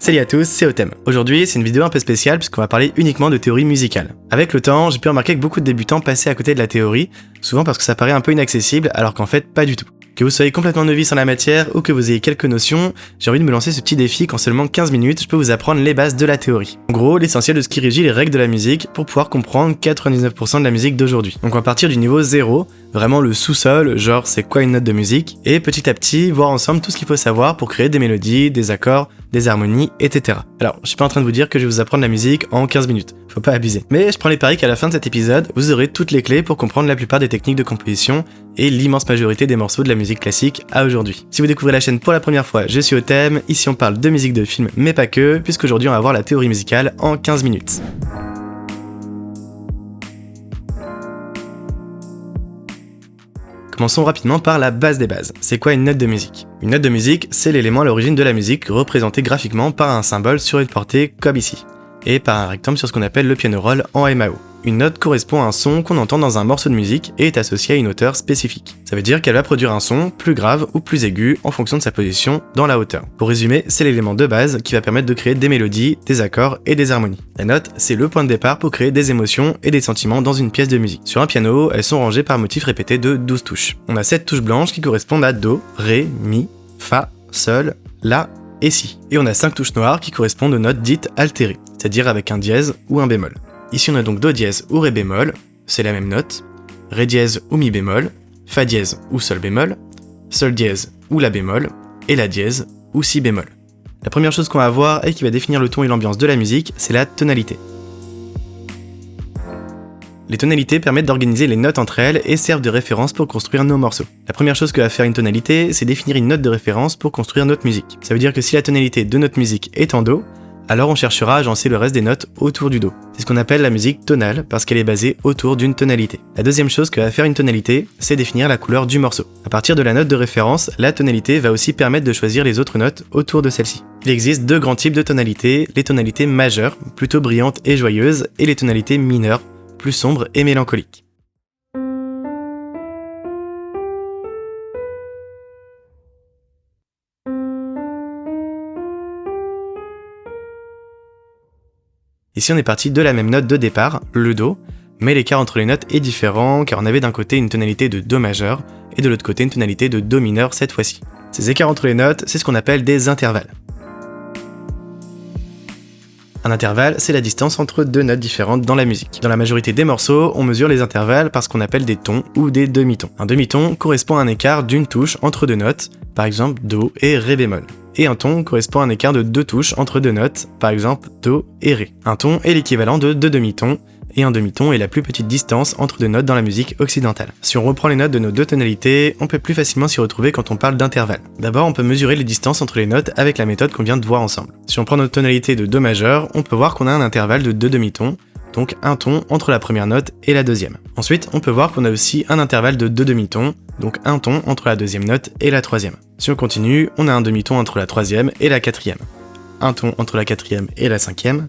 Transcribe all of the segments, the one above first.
Salut à tous, c'est Otem. Aujourd'hui, c'est une vidéo un peu spéciale puisqu'on va parler uniquement de théorie musicale. Avec le temps, j'ai pu remarquer que beaucoup de débutants passaient à côté de la théorie, souvent parce que ça paraît un peu inaccessible alors qu'en fait pas du tout. Que vous soyez complètement novice en la matière ou que vous ayez quelques notions, j'ai envie de me lancer ce petit défi qu'en seulement 15 minutes, je peux vous apprendre les bases de la théorie. En gros, l'essentiel de ce qui régit les règles de la musique pour pouvoir comprendre 99% de la musique d'aujourd'hui. Donc on va partir du niveau 0, vraiment le sous-sol, genre c'est quoi une note de musique, et petit à petit voir ensemble tout ce qu'il faut savoir pour créer des mélodies, des accords, des harmonies, etc. Alors, je suis pas en train de vous dire que je vais vous apprendre la musique en 15 minutes, faut pas abuser. Mais je prends les paris qu'à la fin de cet épisode, vous aurez toutes les clés pour comprendre la plupart des techniques de composition et l'immense majorité des morceaux de la musique classique à aujourd'hui. Si vous découvrez la chaîne pour la première fois, je suis Otem, ici on parle de musique de film mais pas que, puisqu'aujourd'hui on va voir la théorie musicale en 15 minutes. Commençons rapidement par la base des bases. C'est quoi une note de musique ? Une note de musique, c'est l'élément à l'origine de la musique représenté graphiquement par un symbole sur une portée comme ici, et par un rectangle sur ce qu'on appelle le piano roll en MAO. Une note correspond à un son qu'on entend dans un morceau de musique et est associée à une hauteur spécifique. Ça veut dire qu'elle va produire un son plus grave ou plus aigu en fonction de sa position dans la hauteur. Pour résumer, c'est l'élément de base qui va permettre de créer des mélodies, des accords et des harmonies. La note, c'est le point de départ pour créer des émotions et des sentiments dans une pièce de musique. Sur un piano, elles sont rangées par motifs répétés de 12 touches. On a 7 touches blanches qui correspondent à Do, Ré, Mi, Fa, Sol, La et Si. Et on a 5 touches noires qui correspondent aux notes dites altérées, c'est-à-dire avec un dièse ou un bémol. Ici on a donc Do dièse ou Ré bémol, c'est la même note, Ré dièse ou Mi bémol, Fa dièse ou Sol bémol, Sol dièse ou La bémol, et La dièse ou Si bémol. La première chose qu'on va voir et qui va définir le ton et l'ambiance de la musique, c'est la tonalité. Les tonalités permettent d'organiser les notes entre elles et servent de référence pour construire nos morceaux. La première chose que va faire une tonalité, c'est définir une note de référence pour construire notre musique. Ça veut dire que si la tonalité de notre musique est en Do, alors on cherchera à agencer le reste des notes autour du Do. C'est ce qu'on appelle la musique tonale parce qu'elle est basée autour d'une tonalité. La deuxième chose que va faire une tonalité, c'est définir la couleur du morceau. À partir de la note de référence, la tonalité va aussi permettre de choisir les autres notes autour de celle-ci. Il existe deux grands types de tonalités, les tonalités majeures, plutôt brillantes et joyeuses, et les tonalités mineures, plus sombres et mélancoliques. Ici on est parti de la même note de départ, le Do, mais l'écart entre les notes est différent car on avait d'un côté une tonalité de Do majeur et de l'autre côté une tonalité de Do mineur cette fois-ci. Ces écarts entre les notes, c'est ce qu'on appelle des intervalles. Un intervalle, c'est la distance entre deux notes différentes dans la musique. Dans la majorité des morceaux, on mesure les intervalles par ce qu'on appelle des tons ou des demi-tons. Un demi-ton correspond à un écart d'une touche entre deux notes, par exemple Do et Ré bémol. Et un ton correspond à un écart de deux touches entre deux notes, par exemple Do et Ré. Un ton est l'équivalent de deux demi-tons, et un demi-ton est la plus petite distance entre deux notes dans la musique occidentale. Si on reprend les notes de nos deux tonalités, on peut plus facilement s'y retrouver quand on parle d'intervalle. D'abord, on peut mesurer les distances entre les notes avec la méthode qu'on vient de voir ensemble. Si on prend notre tonalité de Do majeur, on peut voir qu'on a un intervalle de deux demi-tons, donc un ton entre la première note et la deuxième. Ensuite, on peut voir qu'on a aussi un intervalle de deux demi-tons, donc un ton entre la deuxième note et la troisième. Si on continue, on a un demi-ton entre la troisième et la quatrième, un ton entre la quatrième et la cinquième,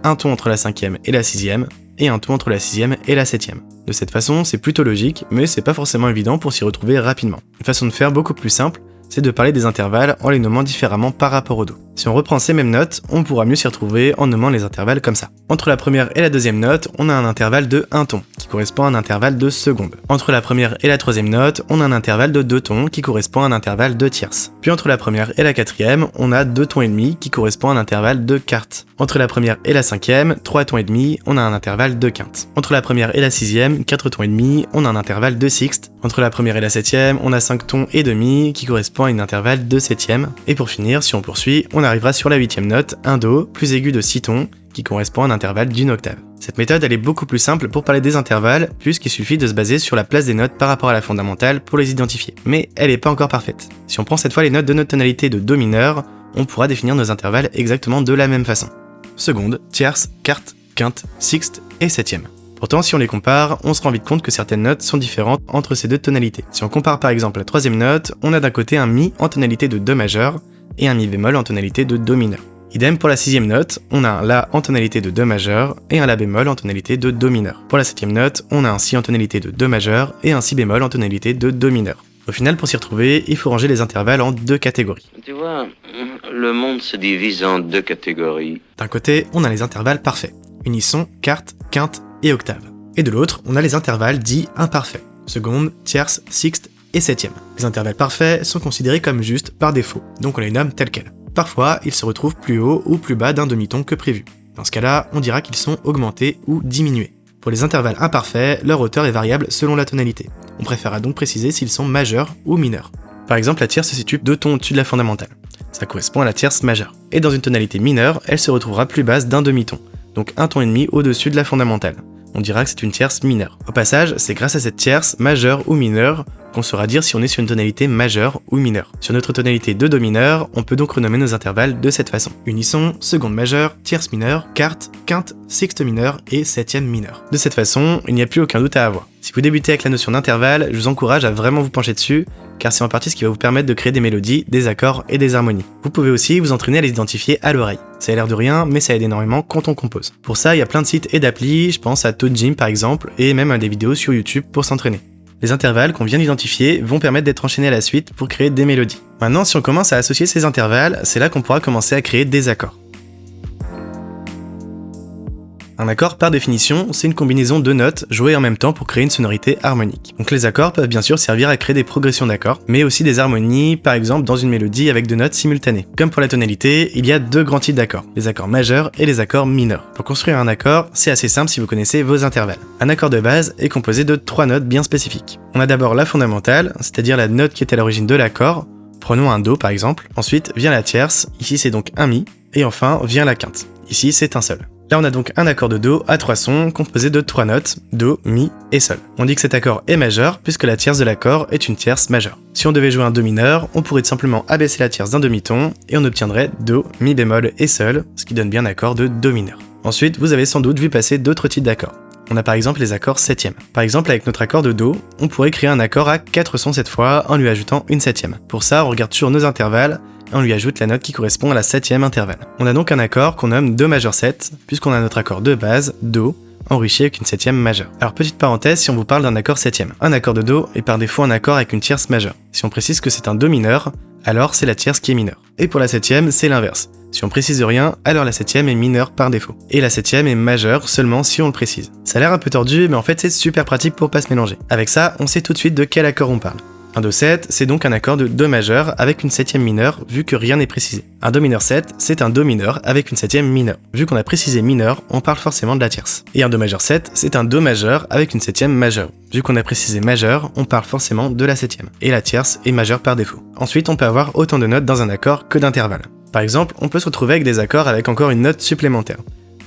un ton entre la cinquième et la sixième, et un ton entre la sixième et la septième. De cette façon, c'est plutôt logique, mais c'est pas forcément évident pour s'y retrouver rapidement. Une façon de faire beaucoup plus simple, c'est de parler des intervalles en les nommant différemment par rapport au Do. Si on reprend ces mêmes notes, on pourra mieux s'y retrouver en nommant les intervalles comme ça. Entre la première et la deuxième note, on a un intervalle de 1 ton, qui correspond à un intervalle de seconde. Entre la première et la troisième note, on a un intervalle de 2 tons, qui correspond à un intervalle de tierces. Puis entre la première et la quatrième, on a 2 tons et demi, qui correspond à un intervalle de quartes. Entre la première et la cinquième, 3 tons et demi, on a un intervalle de quintes. Entre la première et la sixième, 4 tons et demi, on a un intervalle de sixtes. Entre la première et la septième, on a 5 tons et demi, qui correspond à un intervalle de septième. Et pour finir, si on poursuit, on arrivera sur la huitième note, un Do, plus aigu de 6 tons, qui correspond à un intervalle d'une octave. Cette méthode elle est beaucoup plus simple pour parler des intervalles, puisqu'il suffit de se baser sur la place des notes par rapport à la fondamentale pour les identifier. Mais elle n'est pas encore parfaite. Si on prend cette fois les notes de notre tonalité de Do mineur, on pourra définir nos intervalles exactement de la même façon. Seconde, tierce, quarte, quinte, sixte et septième. Pourtant, si on les compare, on se rend vite compte que certaines notes sont différentes entre ces deux tonalités. Si on compare par exemple la troisième note, on a d'un côté un Mi en tonalité de Do majeur et un Mi bémol en tonalité de Do mineur. Idem pour la sixième note, on a un La en tonalité de Do majeur et un La bémol en tonalité de Do mineur. Pour la septième note, on a un Si en tonalité de Do majeur et un Si bémol en tonalité de Do mineur. Au final, pour s'y retrouver, il faut ranger les intervalles en 2 catégories. Tu vois, le monde se divise en 2 catégories. D'un côté, on a les intervalles parfaits, unisson, quarte, quinte et octave. Et de l'autre, on a les intervalles dits imparfaits, seconde, tierce, sixte et septième. Les intervalles parfaits sont considérés comme justes par défaut, donc on les nomme tels quels. Parfois, ils se retrouvent plus haut ou plus bas d'un demi-ton que prévu. Dans ce cas-là, on dira qu'ils sont augmentés ou diminués. Pour les intervalles imparfaits, leur hauteur est variable selon la tonalité. On préférera donc préciser s'ils sont majeurs ou mineurs. Par exemple, la tierce se situe 2 tons au-dessus de la fondamentale. Ça correspond à la tierce majeure. Et dans une tonalité mineure, elle se retrouvera plus basse d'un demi-ton, donc 1 ton et demi au-dessus de la fondamentale. On dira que c'est une tierce mineure. Au passage, c'est grâce à cette tierce, majeure ou mineure, qu'on saura dire si on est sur une tonalité majeure ou mineure. Sur notre tonalité de do mineur, on peut donc renommer nos intervalles de cette façon. Unisson, seconde majeure, tierce mineure, quarte, quinte, sixte mineure et septième mineure. De cette façon, il n'y a plus aucun doute à avoir. Si vous débutez avec la notion d'intervalle, je vous encourage à vraiment vous pencher dessus, car c'est en partie ce qui va vous permettre de créer des mélodies, des accords et des harmonies. Vous pouvez aussi vous entraîner à les identifier à l'oreille. Ça a l'air de rien, mais ça aide énormément quand on compose. Pour ça, il y a plein de sites et d'applis, je pense à ToneGym par exemple, et même à des vidéos sur YouTube pour s'entraîner. Les intervalles qu'on vient d'identifier vont permettre d'être enchaînés à la suite pour créer des mélodies. Maintenant, si on commence à associer ces intervalles, c'est là qu'on pourra commencer à créer des accords. Un accord, par définition, c'est une combinaison de notes jouées en même temps pour créer une sonorité harmonique. Donc les accords peuvent bien sûr servir à créer des progressions d'accords, mais aussi des harmonies, par exemple dans une mélodie avec 2 notes simultanées. Comme pour la tonalité, il y a 2 grands types d'accords, les accords majeurs et les accords mineurs. Pour construire un accord, c'est assez simple si vous connaissez vos intervalles. Un accord de base est composé de 3 notes bien spécifiques. On a d'abord la fondamentale, c'est-à-dire la note qui est à l'origine de l'accord, prenons un do par exemple, ensuite vient la tierce, ici c'est donc un mi, et enfin vient la quinte, ici c'est un sol. Là on a donc un accord de do à 3 sons composé de 3 notes, do, mi et sol. On dit que cet accord est majeur puisque la tierce de l'accord est une tierce majeure. Si on devait jouer un do mineur, on pourrait tout simplement abaisser la tierce d'un demi-ton et on obtiendrait do, mi bémol et sol, ce qui donne bien un accord de do mineur. Ensuite, vous avez sans doute vu passer d'autres types d'accords. On a par exemple les accords septièmes. Par exemple, avec notre accord de do, on pourrait créer un accord à 4 sons cette fois en lui ajoutant une septième. Pour ça, on regarde toujours nos intervalles et on lui ajoute la note qui correspond à la septième intervalle. On a donc un accord qu'on nomme do majeur 7, puisqu'on a notre accord de base, do, enrichi avec une septième majeure. Alors petite parenthèse, si on vous parle d'un accord septième. Un accord de do est par défaut un accord avec une tierce majeure. Si on précise que c'est un do mineur, alors c'est la tierce qui est mineure. Et pour la septième, c'est l'inverse. Si on précise rien, alors la septième est mineure par défaut. Et la septième est majeure seulement si on le précise. Ça a l'air un peu tordu, mais en fait c'est super pratique pour pas se mélanger. Avec ça, on sait tout de suite de quel accord on parle. Un do 7, c'est donc un accord de do majeur avec une septième mineure, vu que rien n'est précisé. Un do mineur 7, c'est un do mineur avec une septième mineure. Vu qu'on a précisé mineur, on parle forcément de la tierce. Et un do majeur 7, c'est un do majeur avec une septième majeure. Vu qu'on a précisé majeur, on parle forcément de la septième. Et la tierce est majeure par défaut. Ensuite, on peut avoir autant de notes dans un accord que d'intervalles. Par exemple, on peut se retrouver avec des accords avec encore une note supplémentaire.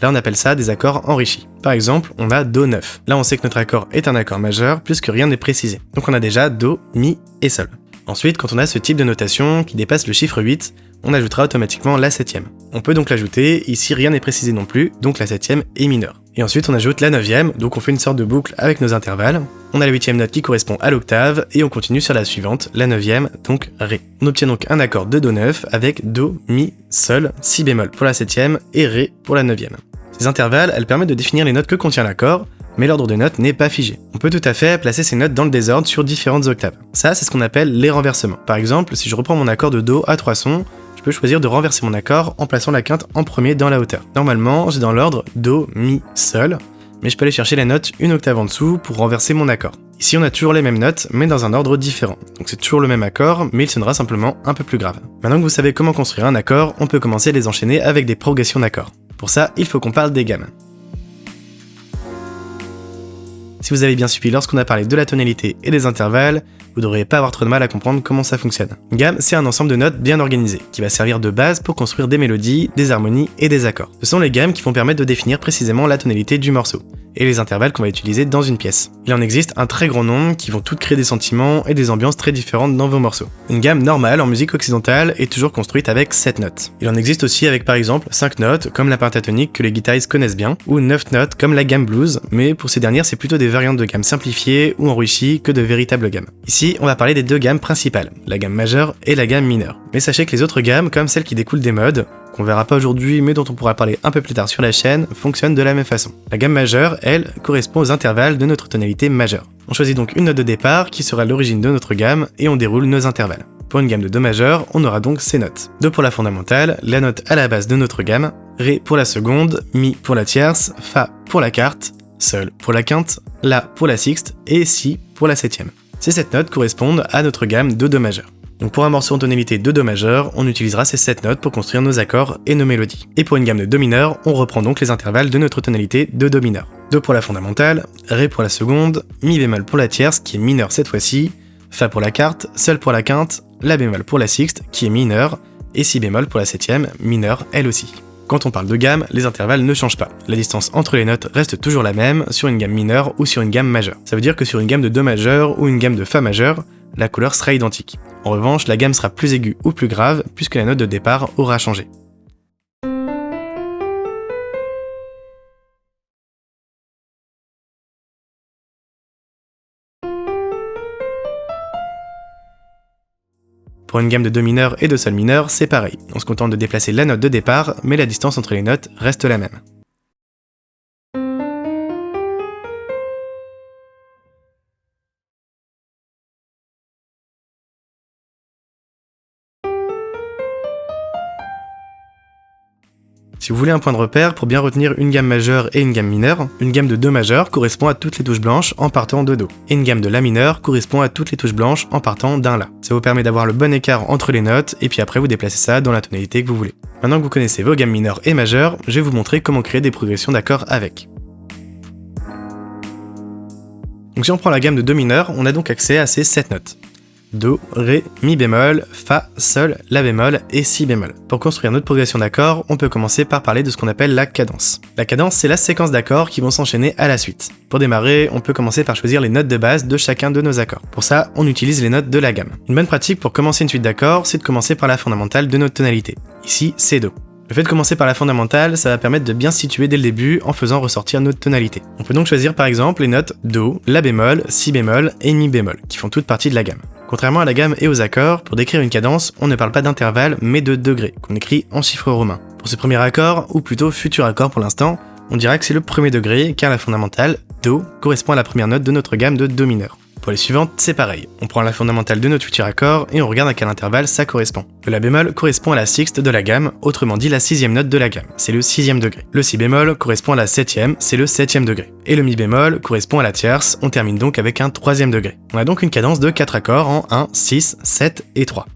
Là, on appelle ça des accords enrichis. Par exemple, on a do 9. Là, on sait que notre accord est un accord majeur puisque rien n'est précisé. Donc on a déjà do, mi et sol. Ensuite, quand on a ce type de notation qui dépasse le chiffre 8, on ajoutera automatiquement la septième. On peut donc l'ajouter, ici rien n'est précisé non plus, donc la septième est mineure. Et ensuite on ajoute la neuvième, donc on fait une sorte de boucle avec nos intervalles. On a la huitième note qui correspond à l'octave, et on continue sur la suivante, la neuvième, donc ré. On obtient donc un accord de do 9 avec do, mi, sol, si bémol pour la septième et ré pour la neuvième. Ces intervalles, elles permettent de définir les notes que contient l'accord, mais l'ordre des notes n'est pas figé. On peut tout à fait placer ces notes dans le désordre sur différentes octaves. Ça, c'est ce qu'on appelle les renversements. Par exemple, si je reprends mon accord de do à 3 sons, je peux choisir de renverser mon accord en plaçant la quinte en premier dans la hauteur. Normalement, j'ai dans l'ordre do, mi, sol, mais je peux aller chercher la note une octave en dessous pour renverser mon accord. Ici, on a toujours les mêmes notes, mais dans un ordre différent. Donc c'est toujours le même accord, mais il sonnera simplement un peu plus grave. Maintenant que vous savez comment construire un accord, on peut commencer à les enchaîner avec des progressions d'accords. Pour ça, il faut qu'on parle des gammes. Si vous avez bien suivi lorsqu'on a parlé de la tonalité et des intervalles, vous ne devriez pas avoir trop de mal à comprendre comment ça fonctionne. Une gamme, c'est un ensemble de notes bien organisé, qui va servir de base pour construire des mélodies, des harmonies et des accords. Ce sont les gammes qui vont permettre de définir précisément la tonalité du morceau, et les intervalles qu'on va utiliser dans une pièce. Il en existe un très grand nombre qui vont toutes créer des sentiments et des ambiances très différentes dans vos morceaux. Une gamme normale en musique occidentale est toujours construite avec 7 notes. Il en existe aussi avec par exemple 5 notes comme la pentatonique que les guitaristes connaissent bien, ou 9 notes comme la gamme blues, mais pour ces dernières c'est plutôt des variantes de gamme simplifiées ou enrichies que de véritables gammes. Ici, on va parler des deux gammes principales, la gamme majeure et la gamme mineure. Mais sachez que les autres gammes, comme celles qui découlent des modes, qu'on verra pas aujourd'hui mais dont on pourra parler un peu plus tard sur la chaîne, fonctionne de la même façon. La gamme majeure, elle, correspond aux intervalles de notre tonalité majeure. On choisit donc une note de départ qui sera l'origine de notre gamme et on déroule nos intervalles. Pour une gamme de Do majeur, on aura donc ces notes. Do pour la fondamentale, la note à la base de notre gamme, Ré pour la seconde, Mi pour la tierce, Fa pour la quarte, Sol pour la quinte, La pour la sixte et Si pour la septième. Ces 7 notes correspondent à notre gamme de Do majeur. Donc pour un morceau en tonalité de Do majeur, on utilisera ces 7 notes pour construire nos accords et nos mélodies. Et pour une gamme de Do mineur, on reprend donc les intervalles de notre tonalité de Do mineur. Do pour la fondamentale, Ré pour la seconde, Mi bémol pour la tierce qui est mineure cette fois-ci, Fa pour la quarte, Sol pour la quinte, La bémol pour la sixte qui est mineure, et Si bémol pour la septième, mineure elle aussi. Quand on parle de gamme, les intervalles ne changent pas. La distance entre les notes reste toujours la même sur une gamme mineure ou sur une gamme majeure. Ça veut dire que sur une gamme de Do majeur ou une gamme de Fa majeur, la couleur sera identique. En revanche, la gamme sera plus aiguë ou plus grave puisque la note de départ aura changé. Pour une gamme de Do mineur et de Sol mineur, c'est pareil. On se contente de déplacer la note de départ, mais la distance entre les notes reste la même. Si vous voulez un point de repère pour bien retenir une gamme majeure et une gamme mineure, une gamme de Do majeur correspond à toutes les touches blanches en partant de Do, et une gamme de La mineur correspond à toutes les touches blanches en partant d'un La. Ça vous permet d'avoir le bon écart entre les notes, et puis après vous déplacez ça dans la tonalité que vous voulez. Maintenant que vous connaissez vos gammes mineures et majeures, je vais vous montrer comment créer des progressions d'accords avec. Donc si on prend la gamme de Do mineur, on a donc accès à ces 7 notes. Do, Ré, Mi bémol, Fa, Sol, La bémol et Si bémol. Pour construire notre progression d'accords, on peut commencer par parler de ce qu'on appelle la cadence. La cadence, c'est la séquence d'accords qui vont s'enchaîner à la suite. Pour démarrer, on peut commencer par choisir les notes de base de chacun de nos accords. Pour ça, on utilise les notes de la gamme. Une bonne pratique pour commencer une suite d'accords, c'est de commencer par la fondamentale de notre tonalité. Ici, c'est Do. Le fait de commencer par la fondamentale, ça va permettre de bien se situer dès le début en faisant ressortir notre tonalité. On peut donc choisir par exemple les notes Do, La bémol, Si bémol et Mi bémol, qui font toutes partie de la gamme. Contrairement à la gamme et aux accords, pour décrire une cadence, on ne parle pas d'intervalle mais de degrés, qu'on écrit en chiffres romains. Pour ce premier accord, ou plutôt futur accord pour l'instant, on dira que c'est le premier degré car la fondamentale, Do, correspond à la première note de notre gamme de Do mineur. Pour les suivantes, c'est pareil. On prend la fondamentale de notre futur accord et on regarde à quel intervalle ça correspond. Le La bémol correspond à la sixte de la gamme, autrement dit la sixième note de la gamme, c'est le 6e degré. Le Si bémol correspond à la septième, c'est le 7e degré. Et le Mi bémol correspond à la tierce, on termine donc avec un 3e degré. On a donc une cadence de 4 accords en 1, 6, 7 et 3.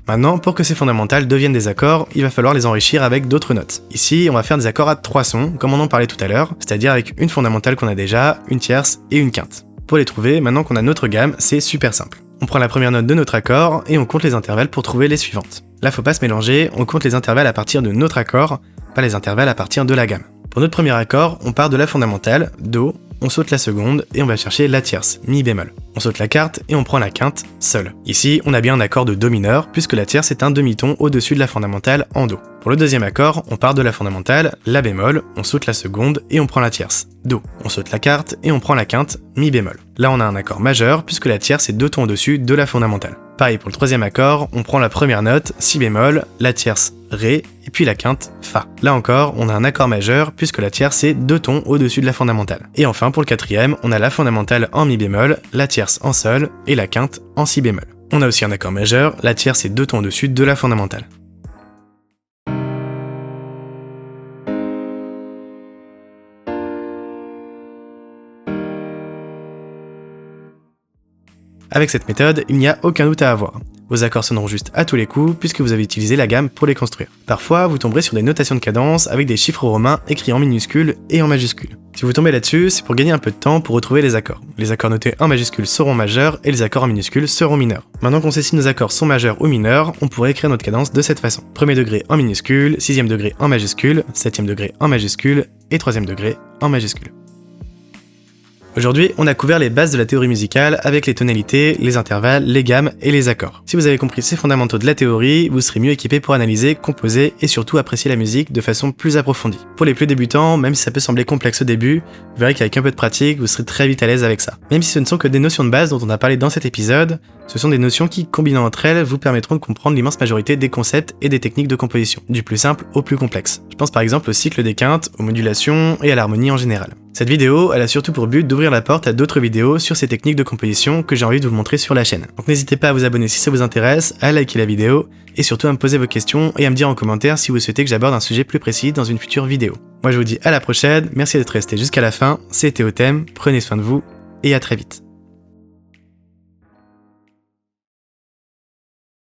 Maintenant, pour que ces fondamentales deviennent des accords, il va falloir les enrichir avec d'autres notes. Ici, on va faire des accords à 3 sons, comme on en parlait tout à l'heure, c'est-à-dire avec une fondamentale qu'on a déjà, une tierce et une quinte. Pour les trouver, maintenant qu'on a notre gamme, c'est super simple. On prend la première note de notre accord et on compte les intervalles pour trouver les suivantes. Là, faut pas se mélanger, on compte les intervalles à partir de notre accord, pas les intervalles à partir de la gamme. Pour notre premier accord, on part de la fondamentale, Do, on saute la seconde et on va chercher la tierce, Mi bémol. On saute la quarte et on prend la quinte, Sol. Ici, on a bien un accord de Do mineur, puisque la tierce est un demi-ton au-dessus de la fondamentale en Do. Pour le deuxième accord, on part de la fondamentale, La bémol, on saute la seconde et on prend la tierce, Do. On saute la quarte et on prend la quinte, Mi bémol. Là, on a un accord majeur, puisque la tierce est 2 tons au-dessus de la fondamentale. Pareil pour le troisième accord, on prend la première note, Si bémol, la tierce, Ré, et puis la quinte, Fa. Là encore, on a un accord majeur, puisque la tierce est 2 tons au-dessus de la fondamentale. Et enfin, pour le quatrième, on a la fondamentale en Mi bémol, la tierce en Sol, et la quinte en Si bémol. On a aussi un accord majeur, la tierce est 2 tons au-dessus de la fondamentale. Avec cette méthode, il n'y a aucun doute à avoir. Vos accords sonneront juste à tous les coups puisque vous avez utilisé la gamme pour les construire. Parfois, vous tomberez sur des notations de cadence avec des chiffres romains écrits en minuscules et en majuscules. Si vous tombez là-dessus, c'est pour gagner un peu de temps pour retrouver les accords. Les accords notés en majuscules seront majeurs et les accords en minuscules seront mineurs. Maintenant qu'on sait si nos accords sont majeurs ou mineurs, on pourrait écrire notre cadence de cette façon. Premier degré en minuscule, 6e degré en majuscule, 7e degré en majuscule et 3e degré en majuscule. Aujourd'hui, on a couvert les bases de la théorie musicale avec les tonalités, les intervalles, les gammes et les accords. Si vous avez compris ces fondamentaux de la théorie, vous serez mieux équipé pour analyser, composer et surtout apprécier la musique de façon plus approfondie. Pour les plus débutants, même si ça peut sembler complexe au début, vous verrez qu'avec un peu de pratique, vous serez très vite à l'aise avec ça. Même si ce ne sont que des notions de base dont on a parlé dans cet épisode, ce sont des notions qui, combinant entre elles, vous permettront de comprendre l'immense majorité des concepts et des techniques de composition, du plus simple au plus complexe. Je pense par exemple au cycle des quintes, aux modulations et à l'harmonie en général. Cette vidéo, elle a surtout pour but d'ouvrir la porte à d'autres vidéos sur ces techniques de composition que j'ai envie de vous montrer sur la chaîne. Donc n'hésitez pas à vous abonner si ça vous intéresse, à liker la vidéo, et surtout à me poser vos questions et à me dire en commentaire si vous souhaitez que j'aborde un sujet plus précis dans une future vidéo. Moi je vous dis à la prochaine, merci d'être resté jusqu'à la fin, c'était Théothème, prenez soin de vous, et à très vite.